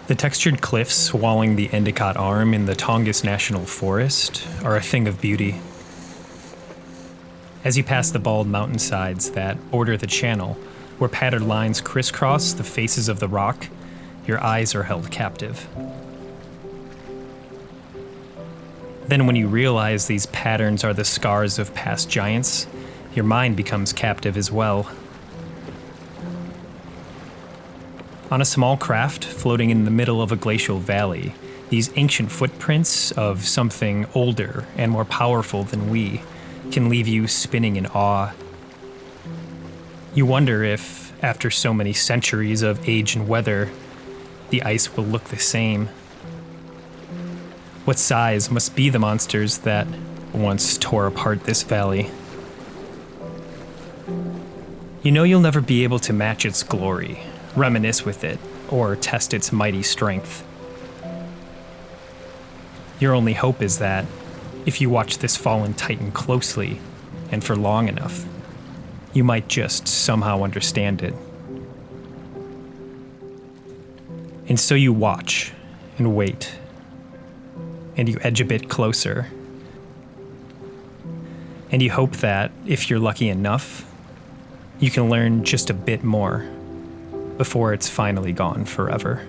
The textured cliffs walling the Endicott Arm in the Tongass National Forest are a thing of beauty. As you pass the bald mountainsides that border the channel, where patterned lines crisscross the faces of the rock, your eyes are held captive. Then when you realize these patterns are the scars of past giants, your mind becomes captive as well. On a small craft floating in the middle of a glacial valley, these ancient footprints of something older and more powerful than we can leave you spinning in awe. You wonder if, after so many centuries of age and weather, the ice will look the same. What size must be the monsters that once tore apart this valley? You know you'll never be able to match its glory, reminisce with it, or test its mighty strength. Your only hope is that, if you watch this fallen titan closely, and for long enough, you might just somehow understand it. And so you watch, and wait, and you edge a bit closer, and you hope that, if you're lucky enough, you can learn just a bit more before it's finally gone forever.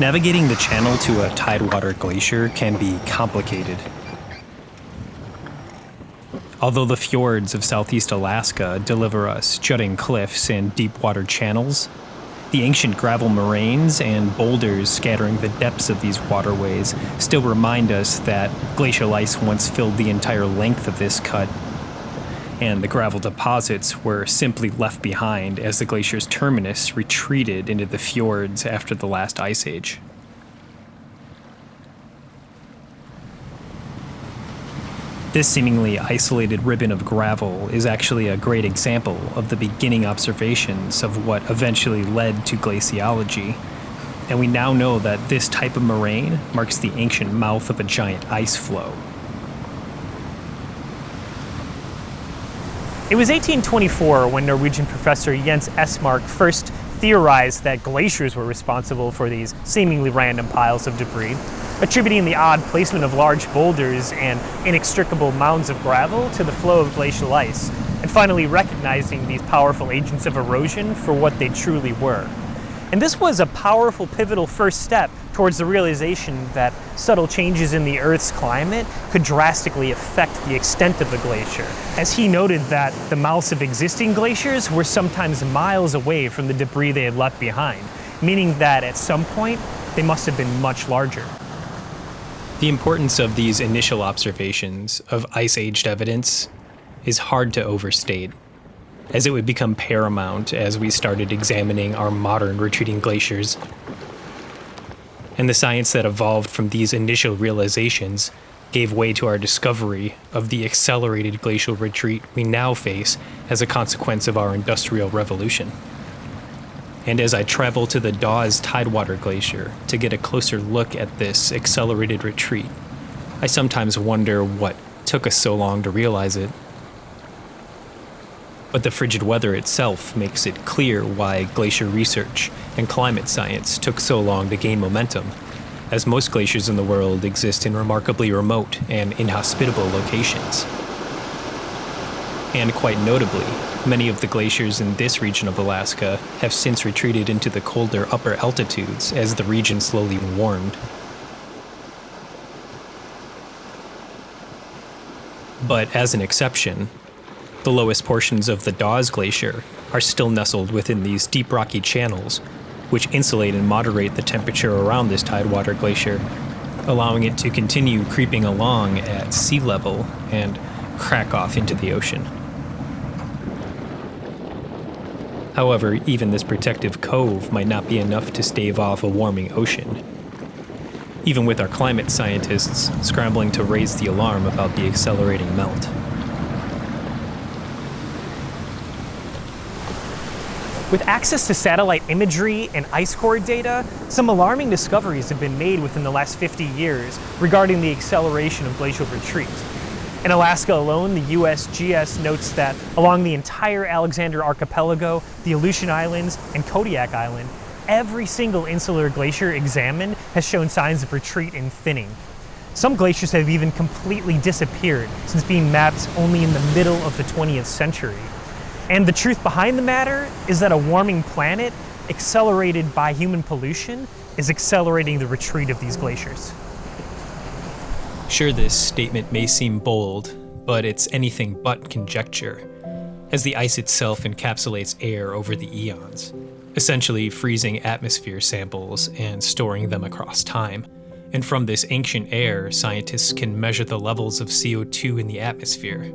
Navigating the channel to a Tidewater glacier can be complicated. Although the fjords of southeast Alaska deliver us jutting cliffs and deep water channels, the ancient gravel moraines and boulders scattering the depths of these waterways still remind us that glacial ice once filled the entire length of this cut, and the gravel deposits were simply left behind as the glacier's terminus retreated into the fjords after the last ice age. This seemingly isolated ribbon of gravel is actually a great example of the beginning observations of what eventually led to glaciology, and we now know that this type of moraine marks the ancient mouth of a giant ice flow. It was 1824 when Norwegian professor Jens Esmark first theorized that glaciers were responsible for these seemingly random piles of debris, attributing the odd placement of large boulders and inextricable mounds of gravel to the flow of glacial ice, and finally recognizing these powerful agents of erosion for what they truly were. And this was a powerful, pivotal first step towards the realization that subtle changes in the Earth's climate could drastically affect the extent of the glacier, as he noted that the mouths of existing glaciers were sometimes miles away from the debris they had left behind, meaning that at some point, they must have been much larger. The importance of these initial observations of ice-aged evidence is hard to overstate, as it would become paramount as we started examining our modern retreating glaciers. And the science that evolved from these initial realizations gave way to our discovery of the accelerated glacial retreat we now face as a consequence of our Industrial Revolution. And as I travel to the Dawes Tidewater Glacier to get a closer look at this accelerated retreat, I sometimes wonder what took us so long to realize it. But the frigid weather itself makes it clear why glacier research and climate science took so long to gain momentum, as most glaciers in the world exist in remarkably remote and inhospitable locations. And quite notably, many of the glaciers in this region of Alaska have since retreated into the colder upper altitudes as the region slowly warmed. But as an exception, the lowest portions of the Dawes Glacier are still nestled within these deep rocky channels, which insulate and moderate the temperature around this Tidewater Glacier, allowing it to continue creeping along at sea level and crack off into the ocean. However, even this protective cove might not be enough to stave off a warming ocean, even with our climate scientists scrambling to raise the alarm about the accelerating melt. With access to satellite imagery and ice core data, some alarming discoveries have been made within the last 50 years regarding the acceleration of glacial retreat. In Alaska alone, the USGS notes that along the entire Alexander Archipelago, the Aleutian Islands, and Kodiak Island, every single insular glacier examined has shown signs of retreat and thinning. Some glaciers have even completely disappeared since being mapped only in the middle of the 20th century. And the truth behind the matter is that a warming planet, accelerated by human pollution, is accelerating the retreat of these glaciers. Sure, this statement may seem bold, but it's anything but conjecture, as the ice itself encapsulates air over the eons, essentially freezing atmosphere samples and storing them across time. And from this ancient air, scientists can measure the levels of CO2 in the atmosphere.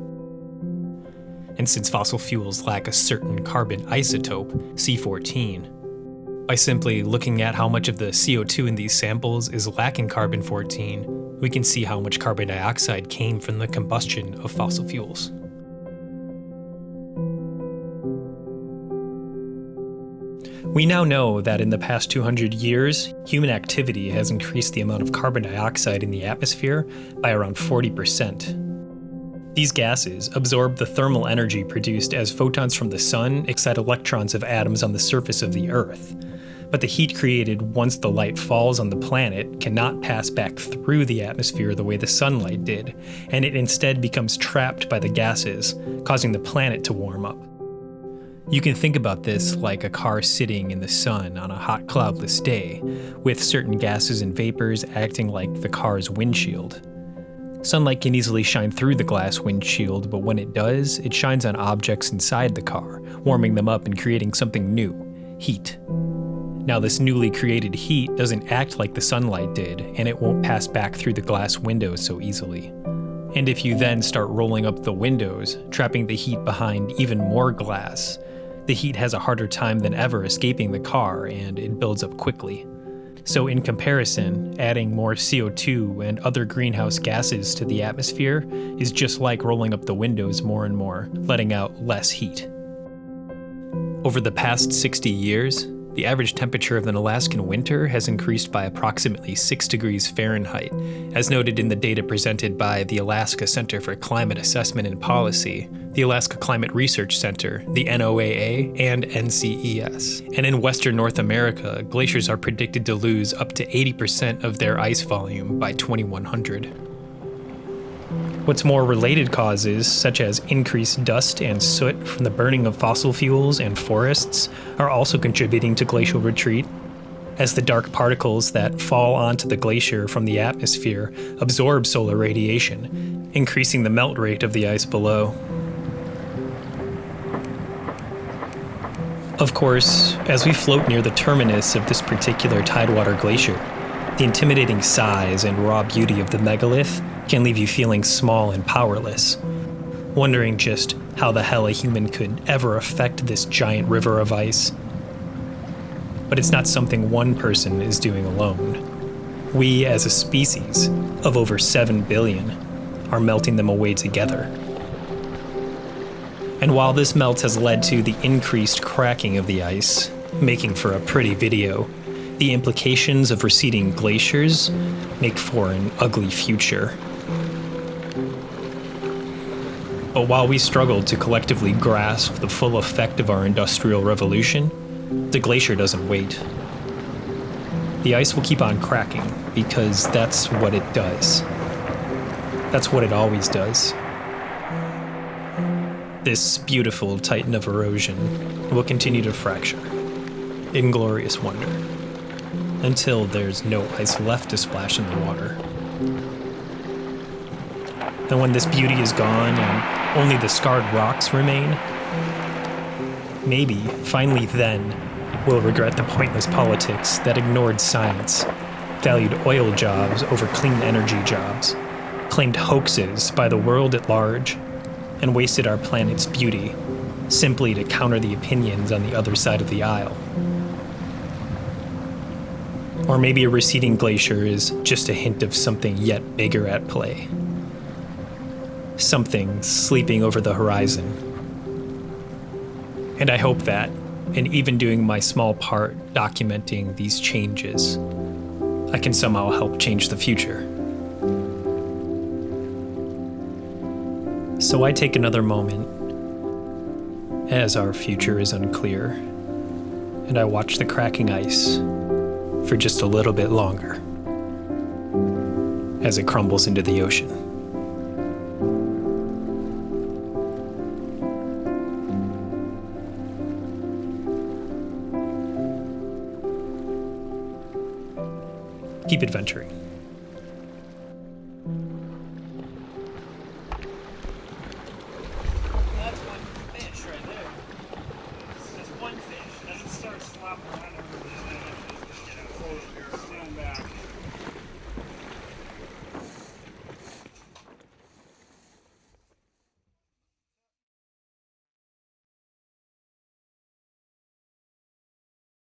And since fossil fuels lack a certain carbon isotope, C14, by simply looking at how much of the CO2 in these samples is lacking carbon-14, we can see how much carbon dioxide came from the combustion of fossil fuels. We now know that in the past 200 years, human activity has increased the amount of carbon dioxide in the atmosphere by around 40%. These gases absorb the thermal energy produced as photons from the sun excite electrons of atoms on the surface of the Earth. But the heat created once the light falls on the planet cannot pass back through the atmosphere the way the sunlight did, and it instead becomes trapped by the gases, causing the planet to warm up. You can think about this like a car sitting in the sun on a hot, cloudless day, with certain gases and vapors acting like the car's windshield. Sunlight can easily shine through the glass windshield, but when it does, it shines on objects inside the car, warming them up and creating something new, heat. Now, this newly created heat doesn't act like the sunlight did, and it won't pass back through the glass windows so easily. And if you then start rolling up the windows, trapping the heat behind even more glass, the heat has a harder time than ever escaping the car, and it builds up quickly. So in comparison, adding more CO2 and other greenhouse gases to the atmosphere is just like rolling up the windows more and more, letting out less heat. Over the past 60 years, the average temperature of an Alaskan winter has increased by approximately 6 degrees Fahrenheit, as noted in the data presented by the Alaska Center for Climate Assessment and Policy, the Alaska Climate Research Center, the NOAA, and NCES. And in Western North America, glaciers are predicted to lose up to 80% of their ice volume by 2100. What's more, related causes, such as increased dust and soot from the burning of fossil fuels and forests, are also contributing to glacial retreat, as the dark particles that fall onto the glacier from the atmosphere absorb solar radiation, increasing the melt rate of the ice below. Of course, as we float near the terminus of this particular Tidewater glacier, the intimidating size and raw beauty of the megalith can leave you feeling small and powerless, wondering just how the hell a human could ever affect this giant river of ice. But it's not something one person is doing alone. We, as a species of over 7 billion, are melting them away together. And while this melt has led to the increased cracking of the ice, making for a pretty video, the implications of receding glaciers make for an ugly future. But while we struggle to collectively grasp the full effect of our industrial revolution, the glacier doesn't wait. The ice will keep on cracking because that's what it does. That's what it always does. This beautiful titan of erosion will continue to fracture in glorious wonder until there's no ice left to splash in the water. And when this beauty is gone and only the scarred rocks remain, maybe, finally then, we'll regret the pointless politics that ignored science, valued oil jobs over clean energy jobs, claimed hoaxes by the world at large, and wasted our planet's beauty simply to counter the opinions on the other side of the aisle. Or maybe a receding glacier is just a hint of something yet bigger at play. Something sleeping over the horizon. And I hope that, in even doing my small part documenting these changes, I can somehow help change the future. So I take another moment, as our future is unclear, and I watch the cracking ice for just a little bit longer as it crumbles into the ocean. Keep adventuring. That's one fish right there. That's one fish. Doesn't start slopping around everywhere.